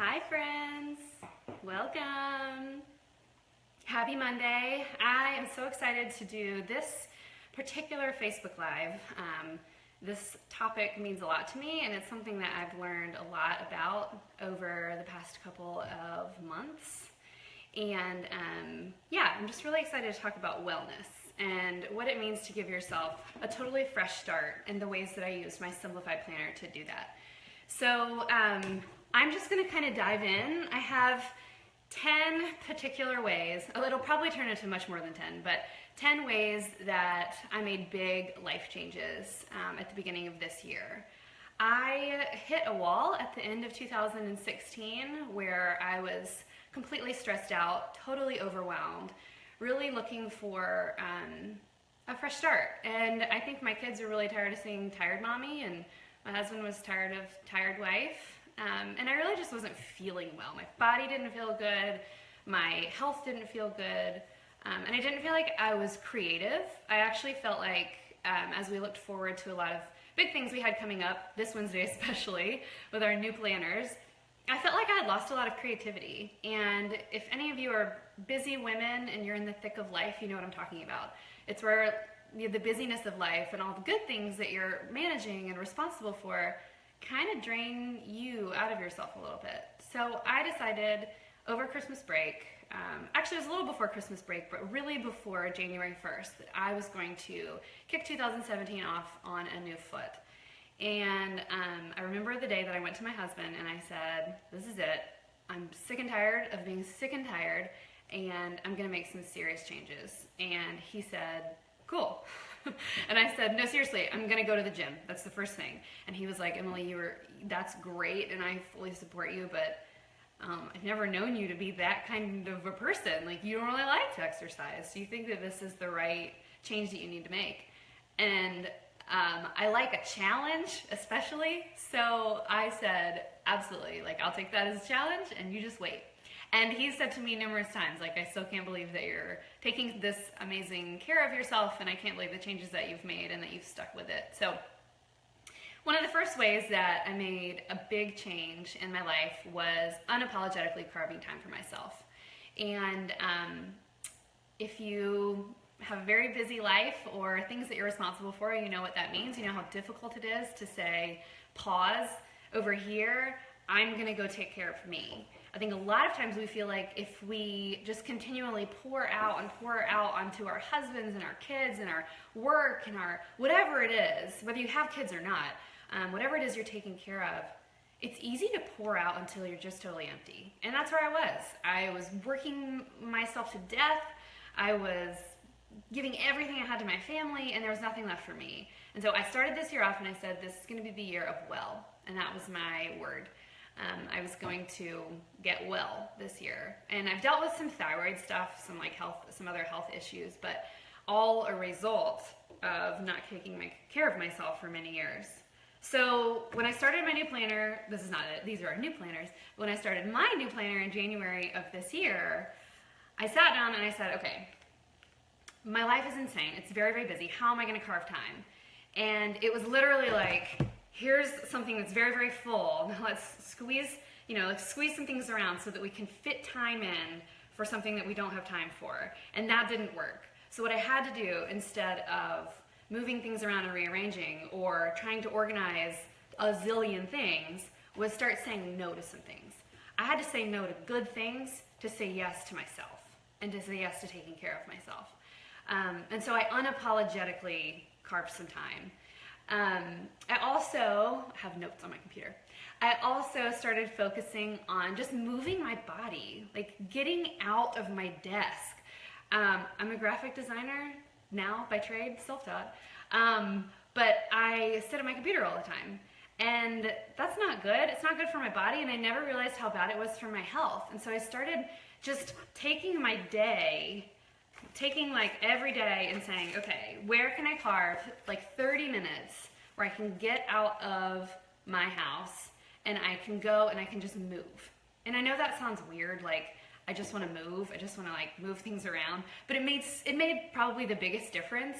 Hi friends, welcome. Happy Monday. I am so excited to do this particular Facebook Live. This topic means a lot to me, and it's something that I've learned a lot about over the past couple of months. And I'm just really excited to talk about wellness and what it means to give yourself a totally fresh start and the ways that I use my Simplified Planner to do that. So I'm just going to kind of dive in. I have 10 particular ways. Oh, it'll probably turn into much more than 10, but 10 ways that I made big life changes at the beginning of this year. I hit a wall at the end of 2016 where I was completely stressed out, totally overwhelmed, really looking for a fresh start. And I think my kids are really tired of seeing tired mommy, and my husband was tired of tired wife. And I really just wasn't feeling well. My body didn't feel good, my health didn't feel good, and I didn't feel like I was creative. I actually felt like as we looked forward to a lot of big things we had coming up, this Wednesday especially, with our new planners, I felt like I had lost a lot of creativity. And if any of you are busy women and you're in the thick of life, you know what I'm talking about. It's where the busyness of life and all the good things that you're managing and responsible for kind of drain you out of yourself a little bit. So I decided over Christmas break, actually it was a little before Christmas break, but really before January 1st, that I was going to kick 2017 off on a new foot. And I remember the day that I went to my husband and I said, this is it. I'm sick and tired of being sick and tired, and I'm gonna make some serious changes. And he said, cool. And I said, no, seriously, I'm gonna go to the gym. That's the first thing. And he was like, Emily, that's great, and I fully support you, but I've never known you to be that kind of a person. Like, you don't really like to exercise. Do you think that this is the right change that you need to make? And I like a challenge, especially. So I said, absolutely, like, I'll take that as a challenge, and you just wait. And he said to me numerous times, like, I still can't believe that you're taking this amazing care of yourself, and I can't believe the changes that you've made and that you've stuck with it. So one of the first ways that I made a big change in my life was unapologetically carving time for myself. And if you have a very busy life or things that you're responsible for, you know what that means. You know how difficult it is to say, pause over here, I'm gonna go take care of me. I think a lot of times we feel like if we just continually pour out onto our husbands and our kids and our work and our whatever it is, whether you have kids or not, whatever it is you're taking care of, it's easy to pour out until you're just totally empty. And that's where I was. I was working myself to death. I was giving everything I had to my family, and there was nothing left for me. And so I started this year off and I said, this is gonna be the year of well, and that was my word. I was going to get well this year. And I've dealt with some thyroid stuff, some other health issues, but all a result of not taking care of myself for many years. So when I started my new planner, this is not it, these are our new planners. When I started my new planner in January of this year, I sat down and I said, okay, my life is insane. It's very, very busy. How am I gonna carve time? And it was literally like, here's something that's very, very full. Now let's squeeze some things around so that we can fit time in for something that we don't have time for. And that didn't work. So what I had to do, instead of moving things around and rearranging or trying to organize a zillion things, was start saying no to some things. I had to say no to good things to say yes to myself and to say yes to taking care of myself. And so I unapologetically carved some time. I also have notes on my computer. I also started focusing on just moving my body, like getting out of my desk. I'm a graphic designer now by trade, self-taught, but I sit at my computer all the time. And that's not good. It's not good for my body, and I never realized how bad it was for my health. And so I started just taking my day, like every day, and saying, okay, where can I carve like 30 minutes where I can get out of my house and I can go and I can just move. And I know that sounds weird, like I just want to move, I just want to like move things around, but it made probably the biggest difference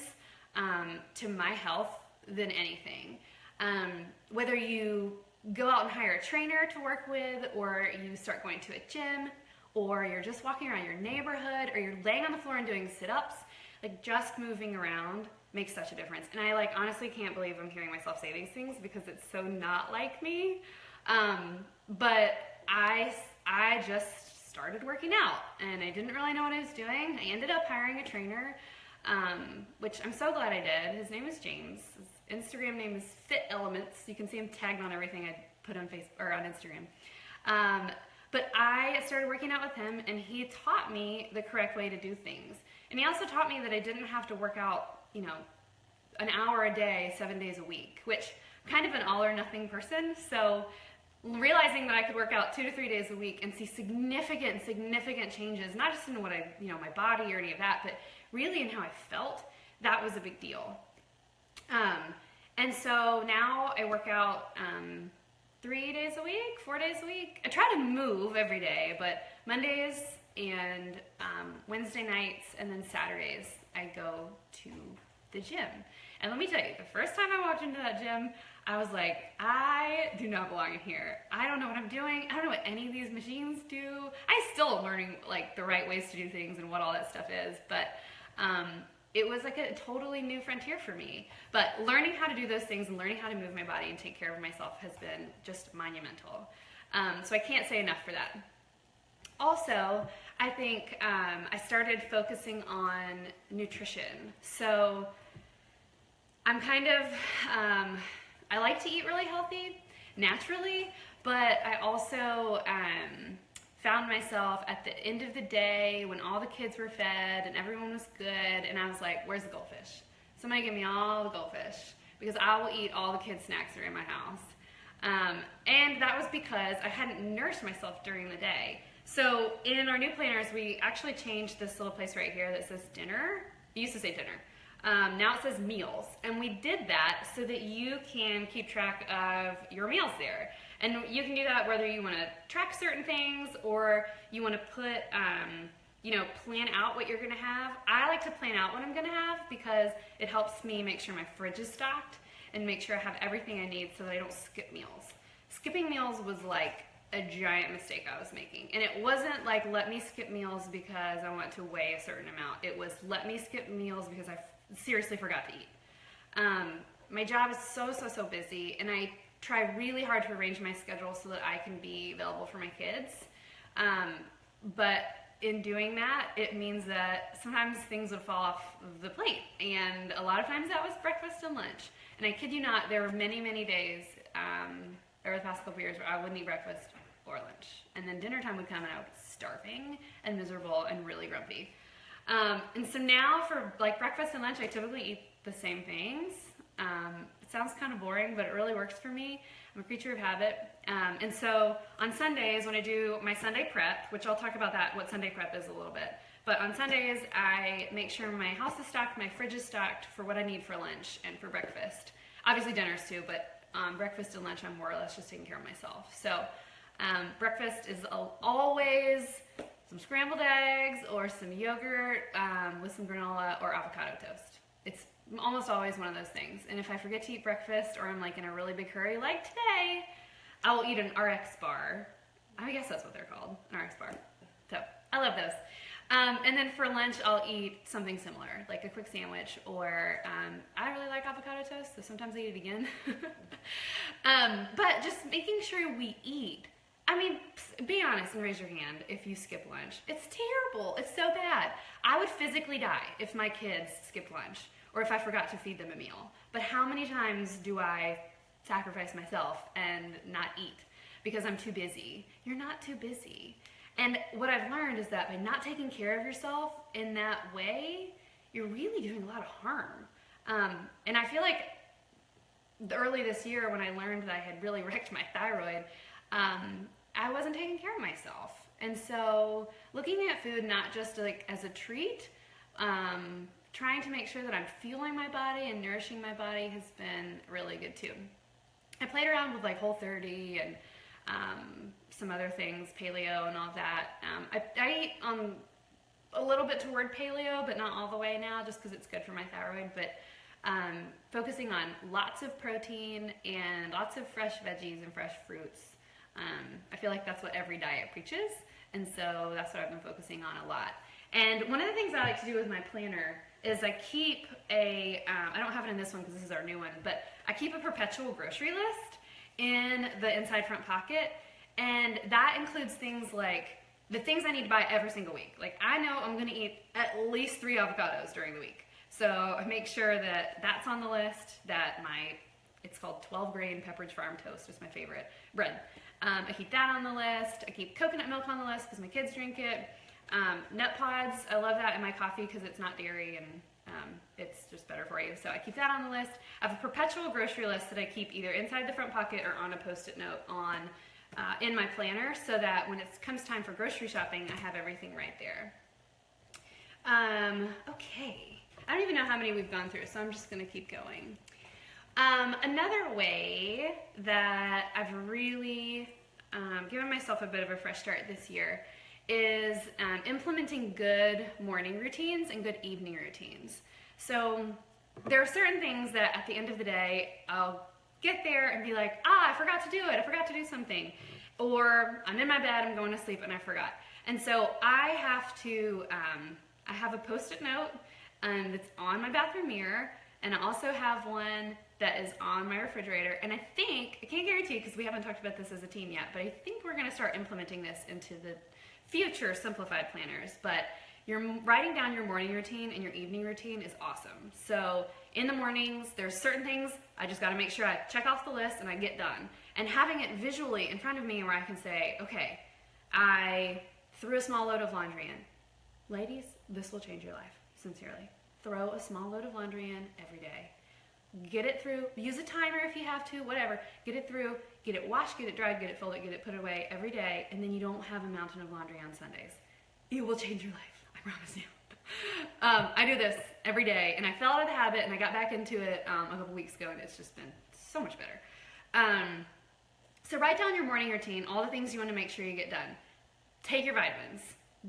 to my health than anything. Whether you go out and hire a trainer to work with, or you start going to a gym, or you're just walking around your neighborhood, or you're laying on the floor and doing sit-ups, like just moving around makes such a difference. And I like honestly can't believe I'm hearing myself say these things because it's so not like me. But I just started working out and I didn't really know what I was doing. I ended up hiring a trainer, which I'm so glad I did. His name is James. His Instagram name is Fit Elements. You can see him tagged on everything I put on Facebook or on Instagram. But I started working out with him and he taught me the correct way to do things. And he also taught me that I didn't have to work out, you know, an hour a day, 7 days a week, which I'm kind of an all or nothing person. So realizing that I could work out 2 to 3 days a week and see significant changes, not just in what I, you know, my body or any of that, but really in how I felt, that was a big deal. And so now I work out 3 days a week, 4 days a week. I try to move every day, but Mondays and Wednesday nights and then Saturdays I go to the gym. And let me tell you, the first time I walked into that gym, I was like, I do not belong in here. I don't know what I'm doing. I don't know what any of these machines do. I still am learning like the right ways to do things and what all that stuff is, but it was like a totally new frontier for me. But learning how to do those things and learning how to move my body and take care of myself has been just monumental. So I can't say enough for that. Also, I think I started focusing on nutrition. So I'm kind of, I like to eat really healthy, naturally, but I also found myself at the end of the day when all the kids were fed and everyone was good, and I was like, where's the goldfish? Somebody give me all the goldfish, because I will eat all the kids' snacks that are in my house. And that was because I hadn't nourished myself during the day. So in our new planners, we actually changed this little place right here that says dinner. It used to say dinner. Now it says meals. And we did that so that you can keep track of your meals there. And you can do that whether you want to track certain things or you want to put, you know, plan out what you're going to have. I like to plan out what I'm going to have because it helps me make sure my fridge is stocked and make sure I have everything I need so that I don't skip meals. Skipping meals was like a giant mistake I was making. And it wasn't like, let me skip meals because I want to weigh a certain amount. It was, let me skip meals because I seriously forgot to eat. My job is so busy, and I try really hard to arrange my schedule so that I can be available for my kids. But in doing that, it means that sometimes things would fall off the plate. And a lot of times that was breakfast and lunch. And I kid you not, there were many days over the past couple years where I wouldn't eat breakfast or lunch. And then dinner time would come and I would be starving and miserable and really grumpy. And so now for like breakfast and lunch, I typically eat the same things. It sounds kind of boring, but it really works for me. I'm a creature of habit. And so on Sundays, when I do my Sunday prep, which I'll talk about that, what Sunday prep is a little bit. But on Sundays, I make sure my house is stocked, my fridge is stocked for what I need for lunch and for breakfast. Obviously dinners too, but breakfast and lunch, I'm more or less just taking care of myself. So breakfast is always some scrambled eggs or some yogurt with some granola or avocado toast. It's almost always one of those things. And if I forget to eat breakfast or I'm like in a really big hurry like today, I will eat an RX bar. I guess that's what they're called, an RX bar. So I love those. And then for lunch, I'll eat something similar, like a quick sandwich, or I really like avocado toast, so sometimes I eat it again. But just making sure we eat. I mean, be honest and raise your hand if you skip lunch. It's terrible. It's so bad. I would physically die if my kids skipped lunch or if I forgot to feed them a meal. But how many times do I sacrifice myself and not eat because I'm too busy? You're not too busy. And what I've learned is that by not taking care of yourself in that way, you're really doing a lot of harm. And I feel like early this year when I learned that I had really wrecked my thyroid, I wasn't taking care of myself. And so looking at food not just like as a treat, trying to make sure that I'm fueling my body and nourishing my body has been really good too. I played around with like Whole30 and some other things, paleo and all that. I eat a little bit toward paleo, but not all the way now, just because it's good for my thyroid. But focusing on lots of protein and lots of fresh veggies and fresh fruits. I feel like that's what every diet preaches, and so that's what I've been focusing on a lot. And one of the things I like to do with my planner is I keep I don't have it in this one because this is our new one, but I keep a perpetual grocery list in the inside front pocket, and that includes things like the things I need to buy every single week. Like, I know I'm gonna eat at least 3 avocados during the week, so I make sure that that's on the list, that it's called 12 grain Pepperidge Farm toast, is my favorite bread. I keep that on the list. I keep coconut milk on the list because my kids drink it. Nut pods, I love that in my coffee because it's not dairy and it's just better for you. So I keep that on the list. I have a perpetual grocery list that I keep either inside the front pocket or on a post-it note in my planner, so that when it comes time for grocery shopping, I have everything right there. Okay, I don't even know how many we've gone through, so I'm just going to keep going. Another way that I've really given myself a bit of a fresh start this year is implementing good morning routines and good evening routines. So there are certain things that at the end of the day, I'll get there and be like, I forgot to do it. I forgot to do something. Or I'm in my bed, I'm going to sleep, and I forgot. And so I have a post-it note that's on my bathroom mirror, and I also have one that is on my refrigerator. And I can't guarantee because we haven't talked about this as a team yet, but I think we're gonna start implementing this into the future Simplified planners. But you're writing down your morning routine and your evening routine is awesome. So in the mornings, there's certain things I just gotta make sure I check off the list and I get done. And having it visually in front of me where I can say, okay, I threw a small load of laundry in. Ladies, this will change your life, sincerely. Throw a small load of laundry in every day. Get it through, use a timer if you have to, whatever. Get it through, get it washed, get it dried, get it folded, get it put away every day, and then you don't have a mountain of laundry on Sundays. It will change your life, I promise you. I do this every day, and I fell out of the habit, and I got back into it a couple weeks ago, and it's just been so much better. So write down your morning routine, all the things you want to make sure you get done. Take your vitamins.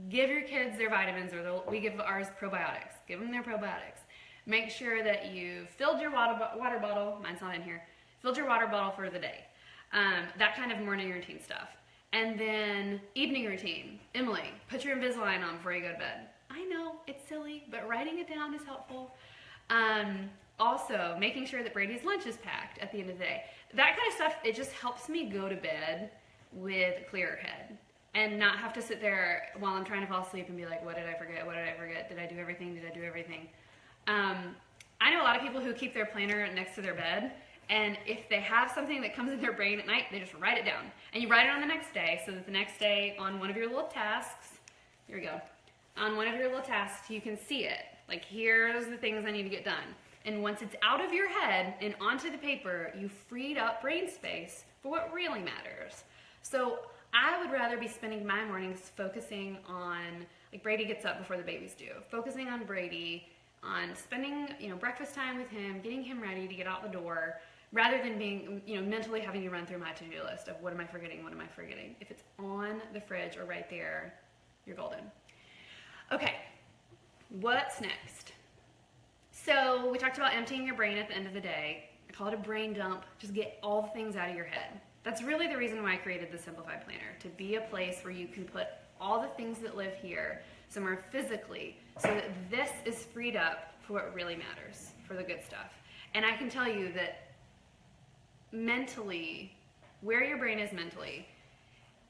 Give your kids their vitamins, or we give ours probiotics. Give them their probiotics. Make sure that you filled your water bottle, mine's not in here, filled your water bottle for the day. That kind of morning routine stuff. And then evening routine. Emily, put your Invisalign on before you go to bed. I know, it's silly, but writing it down is helpful. Also, making sure that Brady's lunch is packed at the end of the day. That kind of stuff, it just helps me go to bed with a clearer head and not have to sit there while I'm trying to fall asleep and be like, what did I forget? What did I forget? Did I do everything? Did I do everything? I know a lot of people who keep their planner next to their bed, and if they have something that comes in their brain at night, they just write it down. And you write it on the next day, so that the next day on one of your little tasks, here we go, on one of your little tasks, you can see it. Like, here's the things I need to get done. And once it's out of your head and onto the paper, you freed up brain space for what really matters. So I would rather be spending my mornings focusing on, like, Brady gets up before the babies do, focusing on Brady, on spending, breakfast time with him, getting him ready to get out the door, rather than being, mentally having to run through my to-do list of what am I forgetting, what am I forgetting. If it's on the fridge or right there, you're golden. Okay, what's next? So we talked about emptying your brain at the end of the day. I call it a brain dump. Just get all the things out of your head. That's really the reason why I created the Simplified Planner, to be a place where you can put all the things that live here somewhere physically, so that this is freed up for what really matters, for the good stuff. And I can tell you that mentally, where your brain is mentally,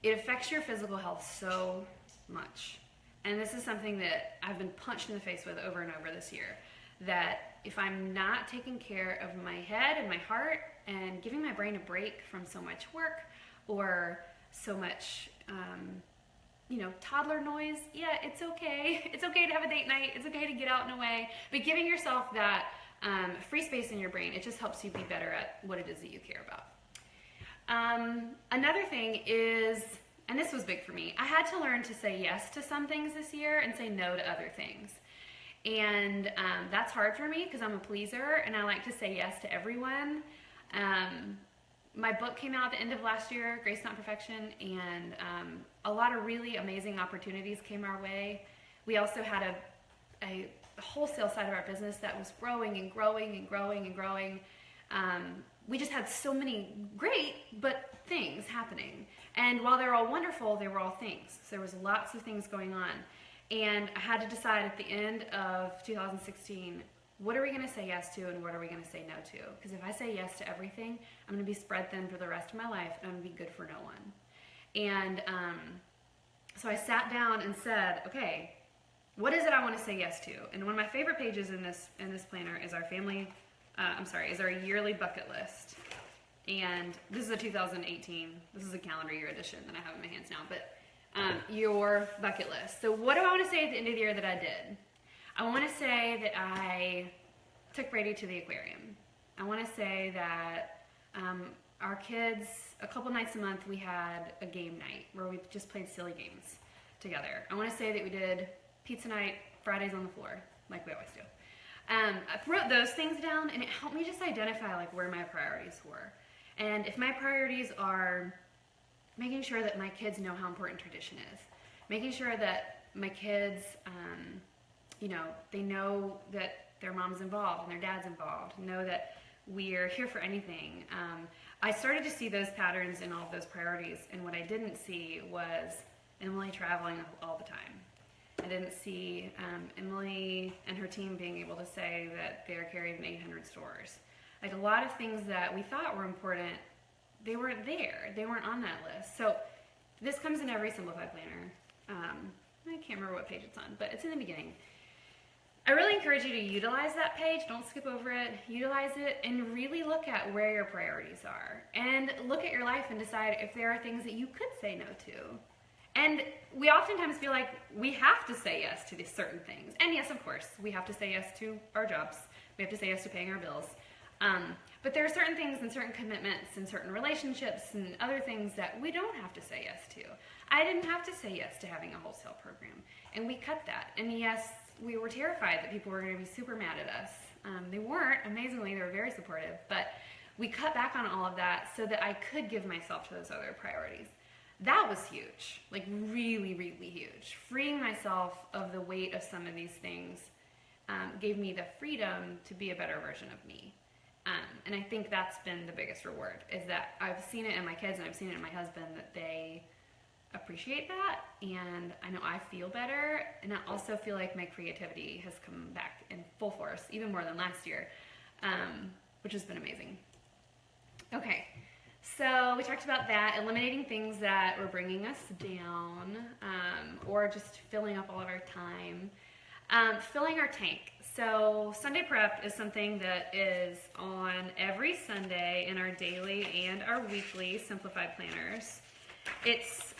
it affects your physical health so much. And this is something that I've been punched in the face with over and over this year, that if I'm not taking care of my head and my heart and giving my brain a break from so much work or so much toddler noise, yeah, it's okay. It's okay to have a date night. It's okay to get out and away. But giving yourself that free space in your brain, it just helps you be better at what it is that you care about. Another thing is, and this was big for me, I had to learn to say yes to some things this year and say no to other things. And that's hard for me because I'm a pleaser and I like to say yes to everyone. My book came out at the end of last year, Grace Not Perfection, and a lot of really amazing opportunities came our way. We also had a the wholesale side of our business that was growing and growing and growing and growing. We just had so many great but things happening. And while they're all wonderful, they were all things. So there was lots of things going on. And I had to decide at the end of 2016, what are we going to say yes to and what are we going to say no to? Because if I say yes to everything, I'm going to be spread thin for the rest of my life and I'm going to be good for no one. And so I sat down and said, okay, what is it I want to say yes to? And one of my favorite pages in this planner is our is our yearly bucket list. And this is a 2018, this is a calendar year edition that I have in my hands now, but your bucket list. So what do I want to say at the end of the year that I did? I want to say that I took Brady to the aquarium. I want to say that our kids, a couple nights a month, we had a game night where we just played silly games together. I want to say that we did pizza night, Fridays on the floor, like we always do. I wrote those things down and it helped me just identify like where my priorities were. And if my priorities are making sure that my kids know how important tradition is, making sure that my kids, they know that their mom's involved and their dad's involved, know that we're here for anything. I started to see those patterns in all of those priorities, and what I didn't see was Emily traveling all the time. I didn't see Emily and her team being able to say that they're carried in 800 stores. Like a lot of things that we thought were important, they weren't there. They weren't on that list. So this comes in every Simplified Planner. I can't remember what page it's on, but it's in the beginning. I really encourage you to utilize that page. Don't skip over it. Utilize it and really look at where your priorities are. And look at your life and decide if there are things that you could say no to. And we oftentimes feel like we have to say yes to these certain things. And yes, of course, we have to say yes to our jobs. We have to say yes to paying our bills. But there are certain things and certain commitments and certain relationships and other things that we don't have to say yes to. I didn't have to say yes to having a wholesale program. And we cut that. And yes, we were terrified that people were going to be super mad at us. They weren't. Amazingly, they were very supportive. But we cut back on all of that so that I could give myself to those other priorities. That was huge, like really, really huge. Freeing myself of the weight of some of these things gave me the freedom to be a better version of me. And I think that's been the biggest reward, is that I've seen it in my kids and I've seen it in my husband, that they appreciate that, and I know I feel better, and I also feel like my creativity has come back in full force, even more than last year, which has been amazing. Okay. So we talked about that, eliminating things that were bringing us down, or just filling up all of our time. Filling our tank. So Sunday prep is something that is on every Sunday in our daily and our weekly Simplified Planners. It's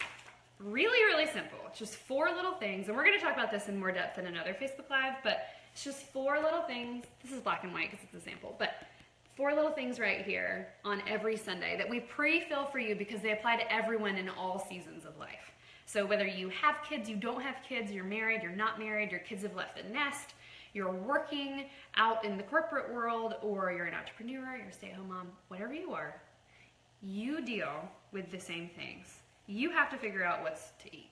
really, really simple. It's just 4 little things, and we're going to talk about this in more depth in another Facebook Live, but it's just 4 little things. This is black and white because it's a sample, but 4 little things right here on every Sunday that we pre-fill for you because they apply to everyone in all seasons of life. So whether you have kids, you don't have kids, you're married, you're not married, your kids have left the nest, you're working out in the corporate world, or you're an entrepreneur, you're a stay-at-home mom, whatever you are, you deal with the same things. You have to figure out what's to eat.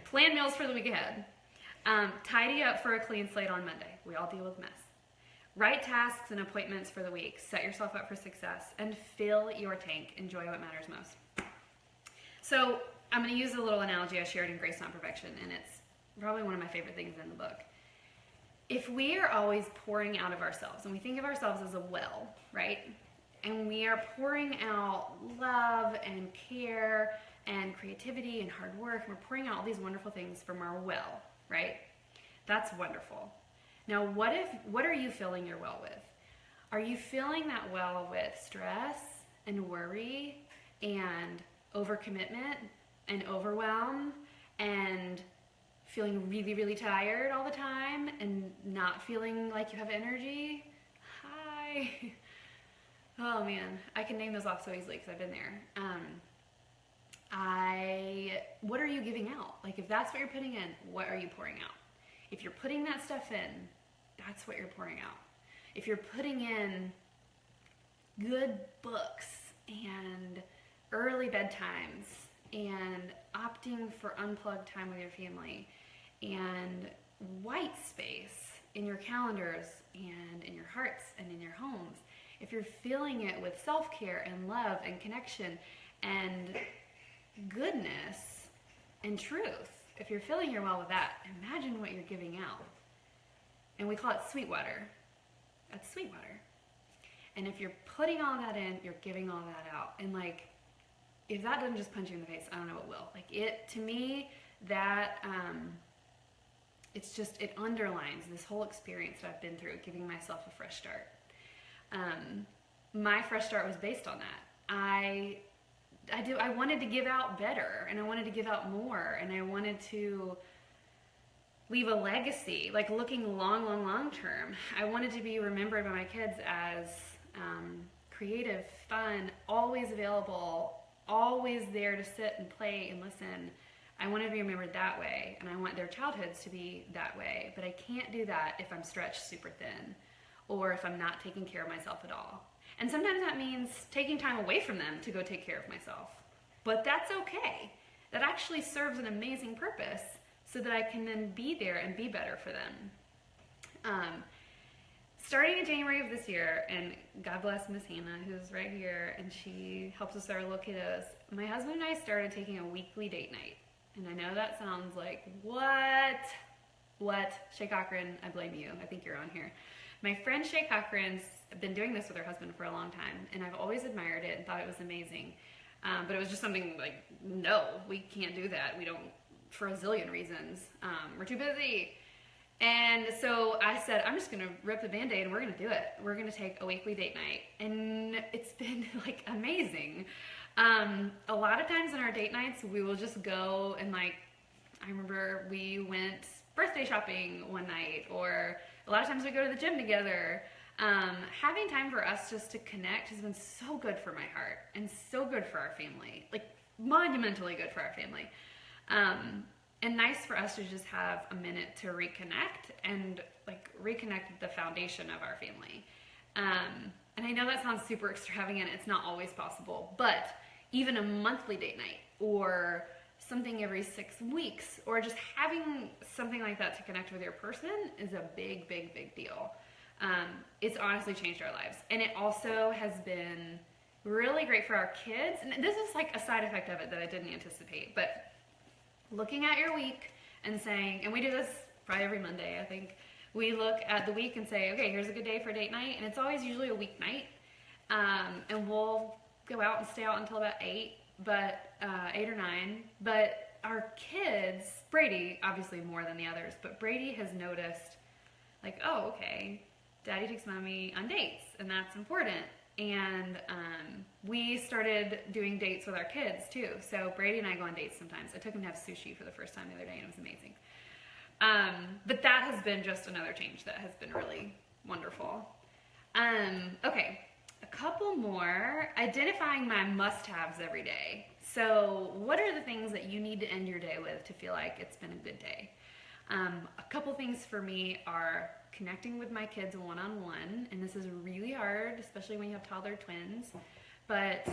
Plan meals for the week ahead. Tidy up for a clean slate on Monday. We all deal with mess. Write tasks and appointments for the week. Set yourself up for success and fill your tank. Enjoy what matters most. So I'm going to use a little analogy I shared in Grace Not Perfection, and it's probably one of my favorite things in the book. If we are always pouring out of ourselves, and we think of ourselves as a well, right? And we are pouring out love and care and creativity and hard work, and we're pouring out all these wonderful things from our well, right? That's wonderful. Now, what are you filling your well with? Are you filling that well with stress and worry and overcommitment and overwhelm and feeling really, really tired all the time and not feeling like you have energy? Hi. Oh man, I can name those off so easily because I've been there. What are you giving out? Like if that's what you're putting in, what are you pouring out? If you're putting that stuff in, that's what you're pouring out. If you're putting in good books and early bedtimes and opting for unplugged time with your family and white space in your calendars and in your hearts and in your homes, if you're filling it with self-care and love and connection and goodness and truth, if you're filling your well with that, imagine what you're giving out. And we call it sweet water. That's sweet water. And if you're putting all that in, you're giving all that out. And like, if that doesn't just punch you in the face, I don't know what will. Like, it, to me, that, it's just, it underlines this whole experience that I've been through, giving myself a fresh start. My fresh start was based on that. I wanted to give out better, and I wanted to give out more, and I wanted to leave a legacy, like looking long term. I wanted to be remembered by my kids as creative, fun, always available, always there to sit and play and listen. I want to be remembered that way, and I want their childhoods to be that way, but I can't do that if I'm stretched super thin, or if I'm not taking care of myself at all. And sometimes that means taking time away from them to go take care of myself. But that's okay. That actually serves an amazing purpose so that I can then be there and be better for them. Starting in January of this year, and God bless Miss Hannah, who's right here, and she helps us with our little kiddos, my husband and I started taking a weekly date night. And I know that sounds like, what? Shay Cochran, I blame you. I think you're on here. My friend Shay Cochran's been doing this with her husband for a long time, and I've always admired it and thought it was amazing. But it was just something like, no, we can't do that. We don't, for a zillion reasons. We're too busy. And so I said, I'm just gonna rip the Band-Aid and we're gonna do it. We're gonna take a weekly date night. And it's been like amazing. A lot of times in our date nights, we will just go and like, I remember we went birthday shopping one night, or a lot of times we go to the gym together. Having time for us just to connect has been so good for my heart and so good for our family, like monumentally good for our family. And nice for us to just have a minute to reconnect and like reconnect the foundation of our family. And I know that sounds super extravagant. It's not always possible, but even a monthly date night or something every 6 weeks, or just having something like that to connect with your person is a big deal. It's honestly changed our lives. And it also has been really great for our kids. And this is like a side effect of it that I didn't anticipate, but looking at your week and saying, and we do this probably every Monday, I think, we look at the week and say, okay, here's a good day for date night, and it's always usually a weeknight, and we'll go out and stay out until about 8 or 9, but our kids, Brady, obviously more than the others, but Brady has noticed, like, oh, okay, Daddy takes Mommy on dates, and that's important. And we started doing dates with our kids too. So Brady and I go on dates sometimes. I took him to have sushi for the first time the other day, and it was amazing. But that has been just another change that has been really wonderful. Okay, a couple more. Identifying my must-haves every day. So what are the things that you need to end your day with to feel like it's been a good day? A couple things for me are connecting with my kids one-on-one, and this is really hard, especially when you have toddler twins, but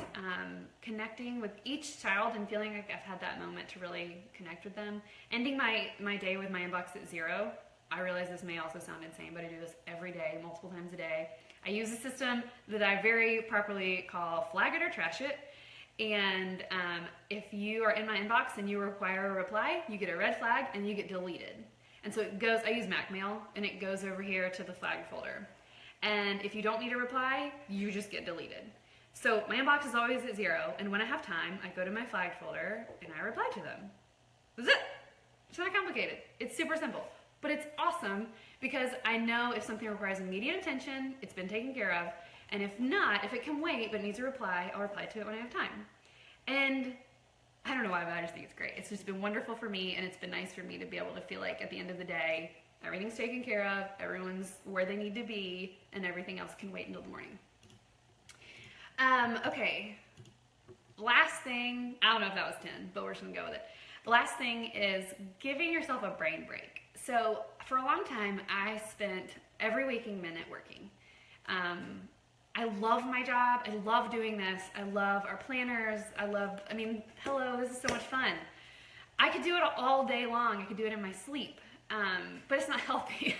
connecting with each child and feeling like I've had that moment to really connect with them. Ending my day with my inbox at 0. I realize this may also sound insane, but I do this every day, multiple times a day. I use a system that I very properly call flag it or trash it. And if you are in my inbox and you require a reply, you get a red flag and you get deleted. And so it goes, I use Mac Mail, and it goes over here to the flag folder. And if you don't need a reply, you just get deleted. So my inbox is always at 0, and when I have time, I go to my flag folder and I reply to them. That's it. It's not complicated. It's super simple. But it's awesome because I know if something requires immediate attention, it's been taken care of. And if not, if it can wait but needs a reply, I'll reply to it when I have time. And I don't know why, but I just think it's great. It's just been wonderful for me, and it's been nice for me to be able to feel like at the end of the day, everything's taken care of, everyone's where they need to be, and everything else can wait until the morning. Okay, last thing, I don't know if that was 10, but we're just gonna go with it. The last thing is giving yourself a brain break. So for a long time, I spent every waking minute working. I love my job. I love doing this. I love our planners. Hello, this is so much fun. I could do it all day long. I could do it in my sleep. but it's not healthy.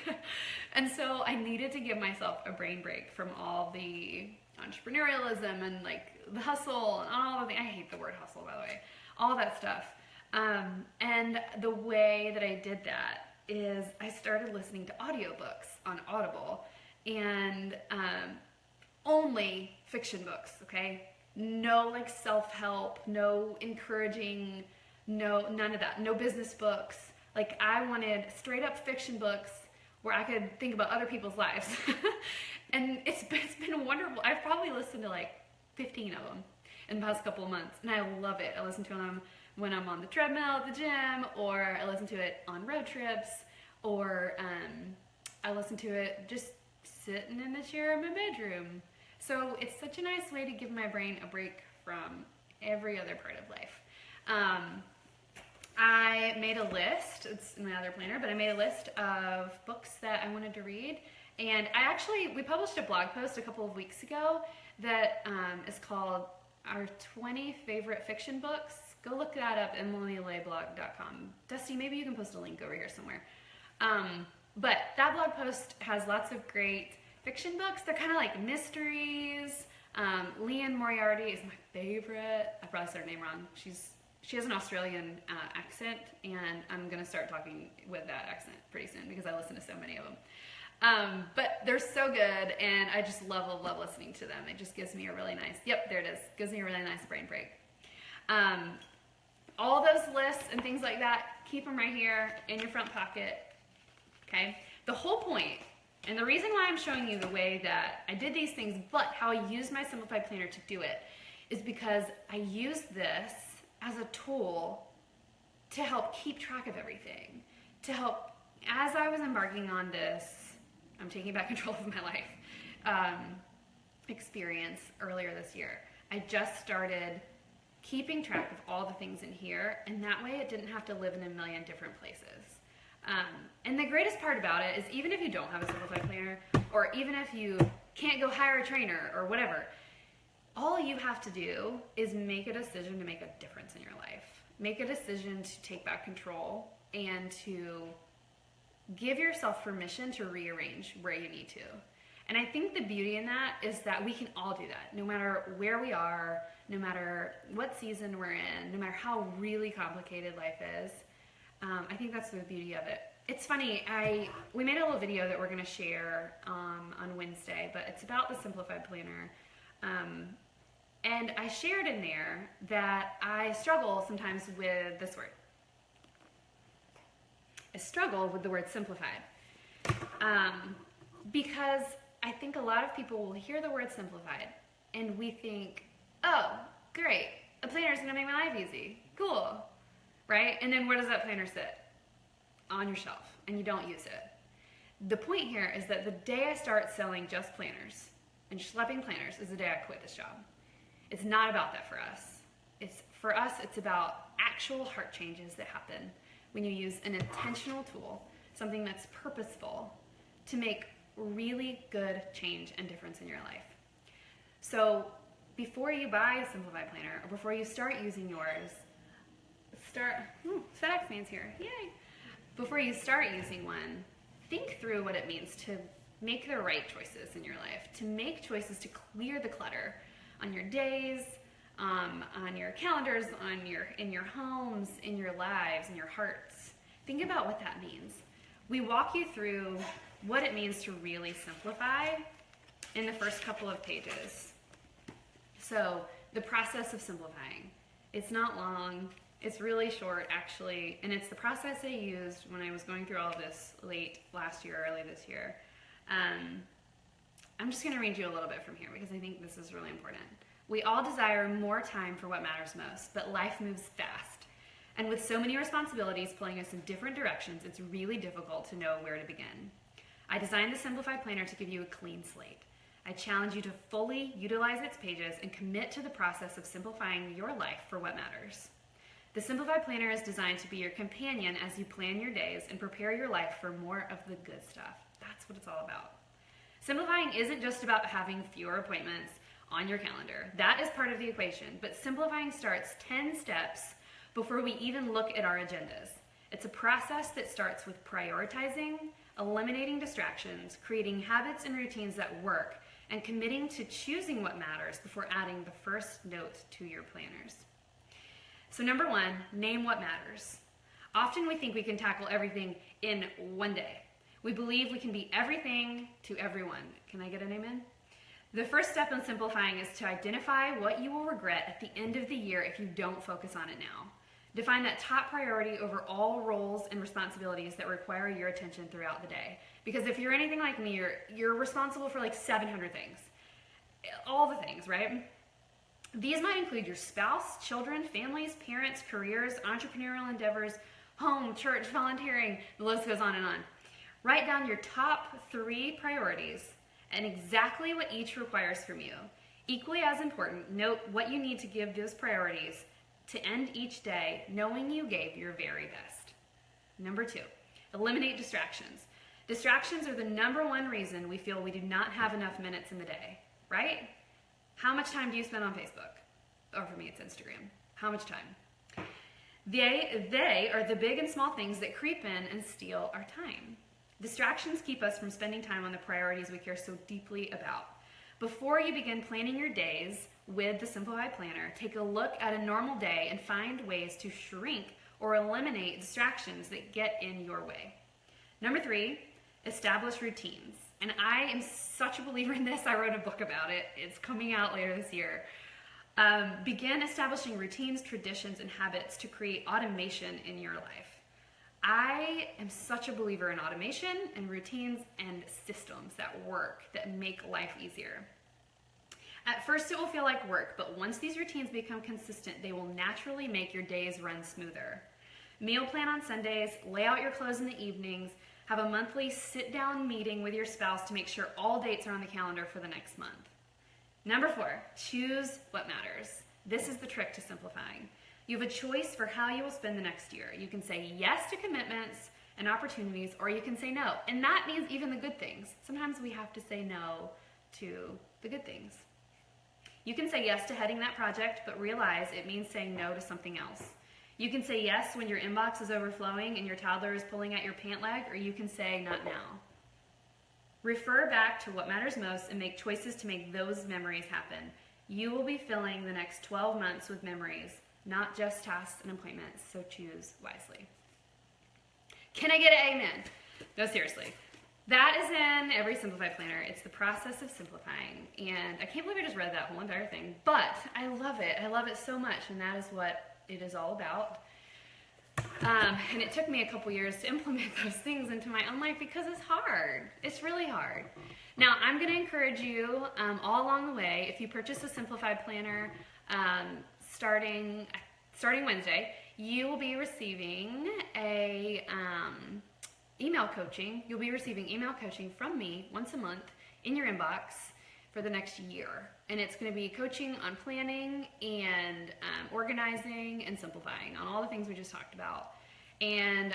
And so I needed to give myself a brain break from all the entrepreneurialism and like the hustle and all of the, I hate the word hustle, by the way, all that stuff. And the way that I did that is I started listening to audiobooks on Audible, and only fiction books, okay? No like self-help, no encouraging, none of that, no business books. Like I wanted straight up fiction books where I could think about other people's lives. And it's been wonderful. I've probably listened to like 15 of them in the past couple of months, and I love it. I listen to them when I'm on the treadmill at the gym, or I listen to it on road trips, or I listen to it just sitting in the chair in my bedroom. So it's such a nice way to give my brain a break from every other part of life. I made a list, it's in my other planner, but I made a list of books that I wanted to read. And we published a blog post a couple of weeks ago that is called Our 20 Favorite Fiction Books. Go look that up, emilylayblog.com. Dusty, maybe you can post a link over here somewhere. But that blog post has lots of great fiction books. They're kind of like mysteries. Leanne Moriarty is my favorite. I probably said her name wrong. She has an Australian accent, and I'm going to start talking with that accent pretty soon because I listen to so many of them. But they're so good, and I just love listening to them. It just gives me a really nice, yep, there it is, gives me a really nice brain break. All those lists and things like that, keep them right here in your front pocket, okay? The whole point, and the reason why I'm showing you the way that I did these things, but how I used my Simplified Planner to do it, is because I used this as a tool to help keep track of everything, to help, as I was embarking on this, I'm taking back control of my life, experience earlier this year. I just started keeping track of all the things in here, and that way it didn't have to live in a million different places. And the greatest part about it is even if you don't have a Simplified Planner, or even if you can't go hire a trainer or whatever, all you have to do is make a decision to make a difference in your life. Make a decision to take back control and to give yourself permission to rearrange where you need to. And I think the beauty in that is that we can all do that, no matter where we are, no matter what season we're in, no matter how really complicated life is. I think that's the beauty of it. It's funny, we made a little video that we're going to share on Wednesday, but it's about the Simplified Planner. And I shared in there that I struggle sometimes with this word. I struggle with the word simplified. Because I think a lot of people will hear the word simplified and we think, oh, great, a planner is going to make my life easy. Cool. Right? And then where does that planner sit? On your shelf, and you don't use it. The point here is that the day I start selling just planners and schlepping planners is the day I quit this job. It's not about that for us. For us, it's about actual heart changes that happen when you use an intentional tool, something that's purposeful, to make really good change and difference in your life. So before you buy a Simplified Planner, or before you start using yours, FedEx man's here, yay! Before you start using one, think through what it means to make the right choices in your life, to make choices to clear the clutter on your days, on your calendars, in your homes, in your lives, in your hearts. Think about what that means. We walk you through what it means to really simplify in the first couple of pages. So the process of simplifying. It's not long. It's really short, actually, and it's the process I used when I was going through all of this late last year, early this year. I'm just going to read you a little bit from here because I think this is really important. We all desire more time for what matters most, but life moves fast. And with so many responsibilities pulling us in different directions, it's really difficult to know where to begin. I designed the Simplified Planner to give you a clean slate. I challenge you to fully utilize its pages and commit to the process of simplifying your life for what matters. The Simplified Planner is designed to be your companion as you plan your days and prepare your life for more of the good stuff. That's what it's all about. Simplifying isn't just about having fewer appointments on your calendar. That is part of the equation, but simplifying starts 10 steps before we even look at our agendas. It's a process that starts with prioritizing, eliminating distractions, creating habits and routines that work, and committing to choosing what matters before adding the first note to your planners. So number one, name what matters. Often we think we can tackle everything in one day. We believe we can be everything to everyone. Can I get an amen? The first step in simplifying is to identify what you will regret at the end of the year if you don't focus on it now. Define that top priority over all roles and responsibilities that require your attention throughout the day. Because if you're anything like me, you're responsible for like 700 things. All the things, right? These might include your spouse, children, families, parents, careers, entrepreneurial endeavors, home, church, volunteering, the list goes on and on. Write down your top 3 priorities and exactly what each requires from you. Equally as important, note what you need to give those priorities to end each day knowing you gave your very best. Number 2, eliminate distractions. Distractions are the number one reason we feel we do not have enough minutes in the day, right? How much time do you spend on Facebook? Or for me, it's Instagram. How much time? They are the big and small things that creep in and steal our time. Distractions keep us from spending time on the priorities we care so deeply about. Before you begin planning your days with the Simplified Planner, take a look at a normal day and find ways to shrink or eliminate distractions that get in your way. Number 3, establish routines. And I am such a believer in this. I wrote a book about it. It's coming out later this year. Begin establishing routines, traditions, and habits to create automation in your life. I am such a believer in automation and routines and systems that work, that make life easier. At first it will feel like work, but once these routines become consistent, they will naturally make your days run smoother. Meal plan on Sundays, lay out your clothes in the evenings, have a monthly sit-down meeting with your spouse to make sure all dates are on the calendar for the next month. Number 4, choose what matters. This is the trick to simplifying. You have a choice for how you will spend the next year. You can say yes to commitments and opportunities, or you can say no. And that means even the good things. Sometimes we have to say no to the good things. You can say yes to heading that project, but realize it means saying no to something else. You can say yes when your inbox is overflowing and your toddler is pulling at your pant leg, or you can say not now. Refer back to what matters most and make choices to make those memories happen. You will be filling the next 12 months with memories, not just tasks and appointments, so choose wisely. Can I get an amen? No, seriously. That is in every Simplified Planner. It's the process of simplifying. And I can't believe I just read that whole entire thing, but I love it. I love it so much, and that is what it is all about. And it took me a couple years to implement those things into my own life because it's hard. It's really hard. Now, I'm going to encourage you all along the way, if you purchase a Simplified Planner starting Wednesday, you will be receiving a email coaching. You'll be receiving email coaching from me once a month in your inbox for the next year. And it's going to be coaching on planning and organizing and simplifying on all the things we just talked about. And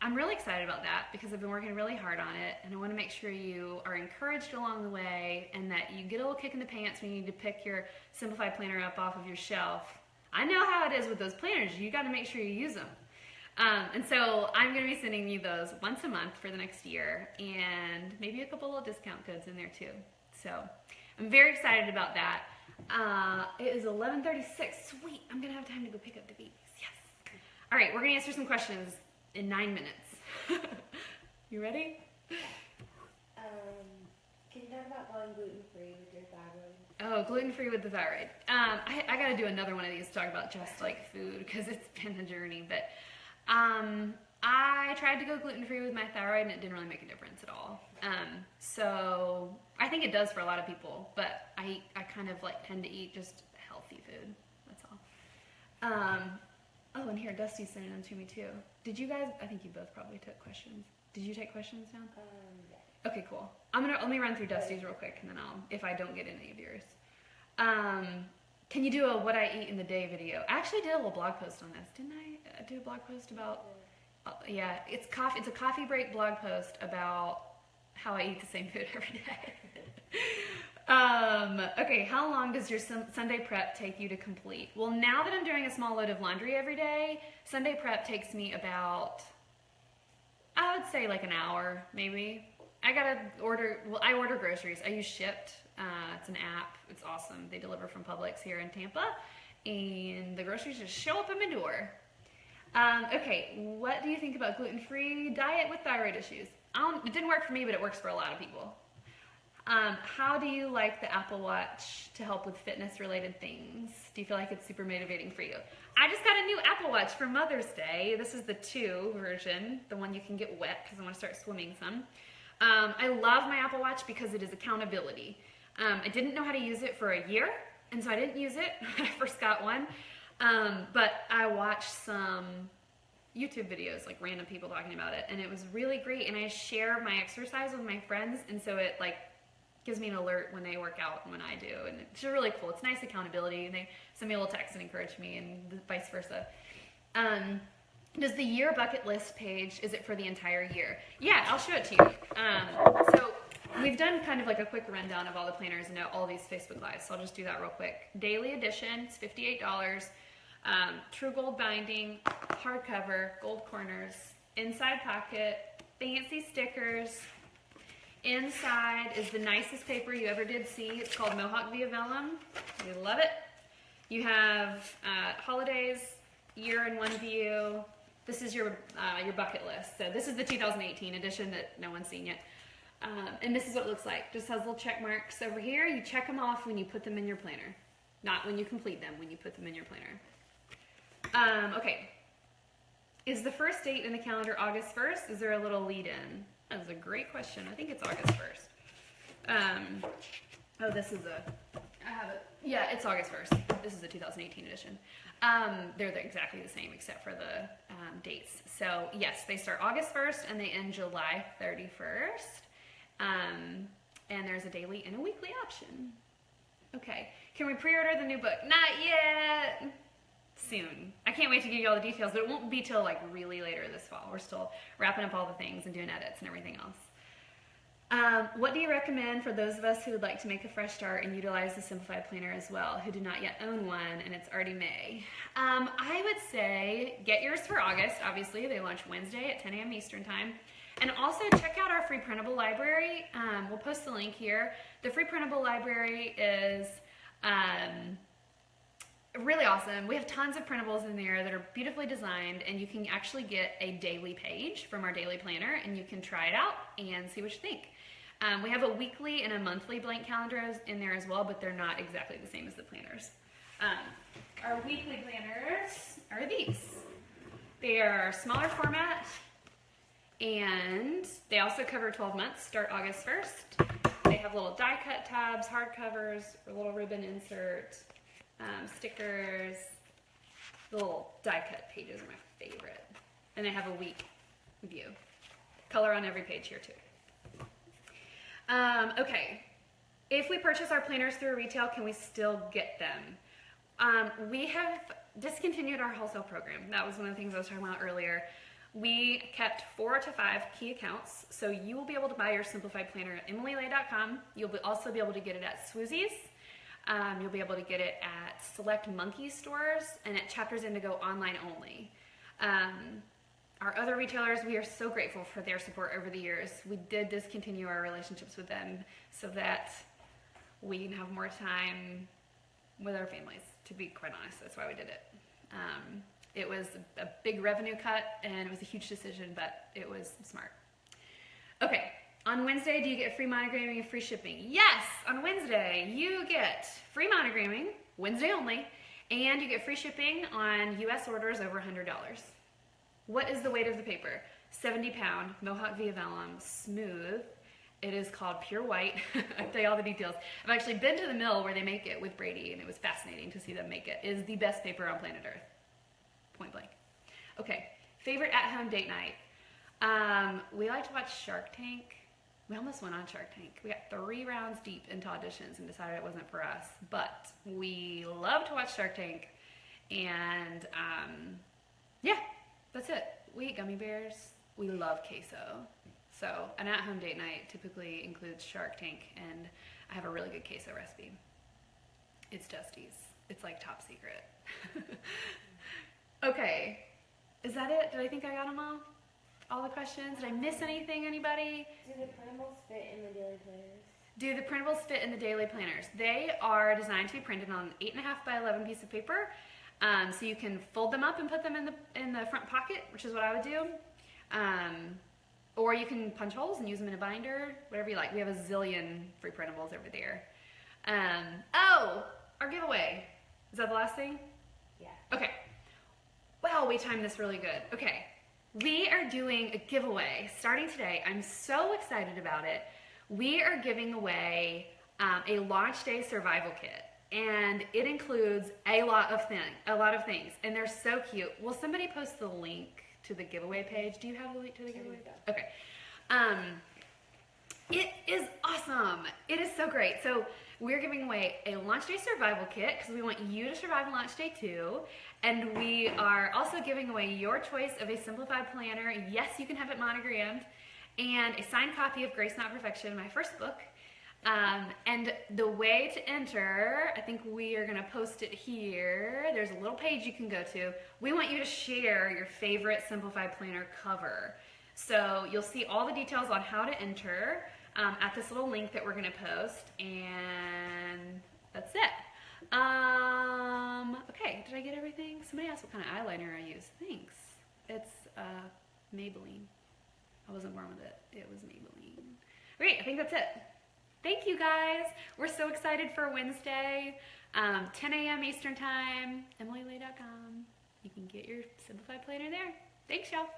I'm really excited about that because I've been working really hard on it, and I want to make sure you are encouraged along the way and that you get a little kick in the pants when you need to pick your Simplified Planner up off of your shelf. I know how it is with those planners. You got to make sure you use them. And so I'm going to be sending you those once a month for the next year, and maybe a couple little discount codes in there too. So I'm very excited about that. It is 11:36. Sweet. I'm going to have time to go pick up the babies. Yes. All right. We're going to answer some questions in 9 minutes. You ready? Can you talk about going gluten-free with your thyroid? Oh, gluten-free with the thyroid. I got to do another one of these to talk about just like food because it's been a journey. But I tried to go gluten-free with my thyroid and it didn't really make a difference at all. So I think it does for a lot of people, but I kind of like tend to eat just healthy food. That's all. Oh, and here, Dusty's sending them to me too. Did you guys, I think you both probably took questions. Did you take questions down? Yeah. Okay, cool. Let me run through Dusty's real quick and then if I don't get any of yours. Can you do a what I eat in the day video? I actually did a little blog post on this, didn't I? Do a blog post about, yeah, it's a coffee break blog post about how I eat the same food every day. Okay, how long does your Sunday prep take you to complete? Well, now that I'm doing a small load of laundry every day, Sunday prep takes me about, I would say like an hour, maybe. I order groceries. I use Shipt. It's an app. It's awesome. They deliver from Publix here in Tampa, and the groceries just show up at my door. Okay, what do you think about gluten-free diet with thyroid issues? It didn't work for me, but it works for a lot of people. How do you like the Apple Watch to help with fitness-related things? Do you feel like it's super motivating for you? I just got a new Apple Watch for Mother's Day. This is the 2 version, the one you can get wet because I want to start swimming some. I love my Apple Watch because it is accountability. I didn't know how to use it for a year, and so I didn't use it when I first got one. But I watched some YouTube videos, like random people talking about it, and it was really great. And I share my exercise with my friends, and so it like gives me an alert when they work out and when I do, and it's really cool. It's nice accountability, and they send me a little text and encourage me, and vice versa. Does the year bucket list page, is it for the entire year? Yeah, I'll show it to you. So we've done kind of like a quick rundown of all the planners and all these Facebook Lives, so I'll just do that real quick. Daily edition, it's $58. True gold binding, hardcover, gold corners, inside pocket, fancy stickers. Inside is the nicest paper you ever did see. It's called Mohawk Via Vellum. We love it. You have holidays, year in one view. This is your bucket list. So this is the 2018 edition that no one's seen yet. And this is what it looks like. Just has little check marks over here. You check them off when you put them in your planner. Not when you complete them, when you put them in your planner. Okay. Is the first date in the calendar August 1st? Is there a little lead in? That's a great question. I think it's August 1st. Oh, this is I have it. Yeah, it's August 1st. This is the 2018 edition. They're exactly the same except for the dates. So yes, they start August 1st and they end July 31st. And there's a daily and a weekly option. Okay, can we pre-order the new book? Not yet. Soon. I can't wait to give you all the details, but it won't be till like really later this fall. We're still wrapping up all the things and doing edits and everything else. What do you recommend for those of us who would like to make a fresh start and utilize the Simplified Planner as well, who do not yet own one and it's already May? I would say get yours for August. Obviously, they launch Wednesday at 10 a.m. Eastern Time. And also check out our free printable library. We'll post the link here. The free printable library is really awesome. We have tons of printables in there that are beautifully designed, and you can actually get a daily page from our daily planner, and you can try it out and see what you think. We have a weekly and a monthly blank calendar in there as well, but they're not exactly the same as the planners. Our weekly planners are these. They are smaller format, and they also cover 12 months, start August 1st. They have little die cut tabs, hardcovers, a little ribbon insert, stickers. The little die cut pages are my favorite. And they have a week view. Color on every page here too. Okay, if we purchase our planners through retail, can we still get them? We have discontinued our wholesale program. That was one of the things I was talking about earlier. We kept 4 to 5 key accounts, so you will be able to buy your Simplified Planner at emilylay.com. You'll also be able to get it at Swoozies. You'll be able to get it at select Monkey stores and at Chapters Indigo online only. Our other retailers, we are so grateful for their support over the years. We did discontinue our relationships with them so that we can have more time with our families, to be quite honest. That's why we did it. It was a big revenue cut and it was a huge decision, but it was smart. Okay, on Wednesday, do you get free monogramming and free shipping? Yes, on Wednesday, you get free monogramming, Wednesday only, and you get free shipping on US orders over $100. What is the weight of the paper? 70-pound, Mohawk Via Vellum, smooth. It is called Pure White. I'll tell you all the details. I've actually been to the mill where they make it with Brady, and it was fascinating to see them make it. It is the best paper on planet Earth. Point blank. Okay, favorite at-home date night. We like to watch Shark Tank. We almost went on Shark Tank. We got 3 rounds deep into auditions and decided it wasn't for us. But we love to watch Shark Tank. And yeah, that's it. We eat gummy bears. We love queso. So an at-home date night typically includes Shark Tank. And I have a really good queso recipe. It's Dusty's. It's like top secret. Okay, is that it? Did I think I got them all? All the questions? Did I miss anything, anybody? Do the printables fit in the daily planners? Do the printables fit in the daily planners? They are designed to be printed on an 8.5 by 11 piece of paper. So you can fold them up and put them in the front pocket, which is what I would do. Or you can punch holes and use them in a binder, whatever you like. We have a zillion free printables over there. Oh, our giveaway. Is that the last thing? Yeah. Okay. Wow, we timed this really good. Okay. We are doing a giveaway starting today. I'm so excited about it. We are giving away a launch day survival kit, and it includes a lot of things, and they're so cute. Will somebody post the link to the giveaway page? Do you have the link to the giveaway? Okay. It is awesome. It is so great. So we're giving away a launch day survival kit because we want you to survive launch day too. And we are also giving away your choice of a simplified planner. Yes, you can have it monogrammed, and a signed copy of Grace Not Perfection, my first book. And the way to enter, I think we are gonna post it here. There's a little page you can go to. We want you to share your favorite Simplified Planner cover. So you'll see all the details on how to enter at this little link that we're gonna post, and that's it. Okay, did I get everything? Somebody asked what kind of eyeliner I use. Thanks. It's Maybelline. I wasn't born with it. It was Maybelline. Great, I think that's it. Thank you guys. We're so excited for Wednesday, 10 a.m. Eastern Time, emilylay.com. You can get your Simplified Planner there. Thanks, y'all.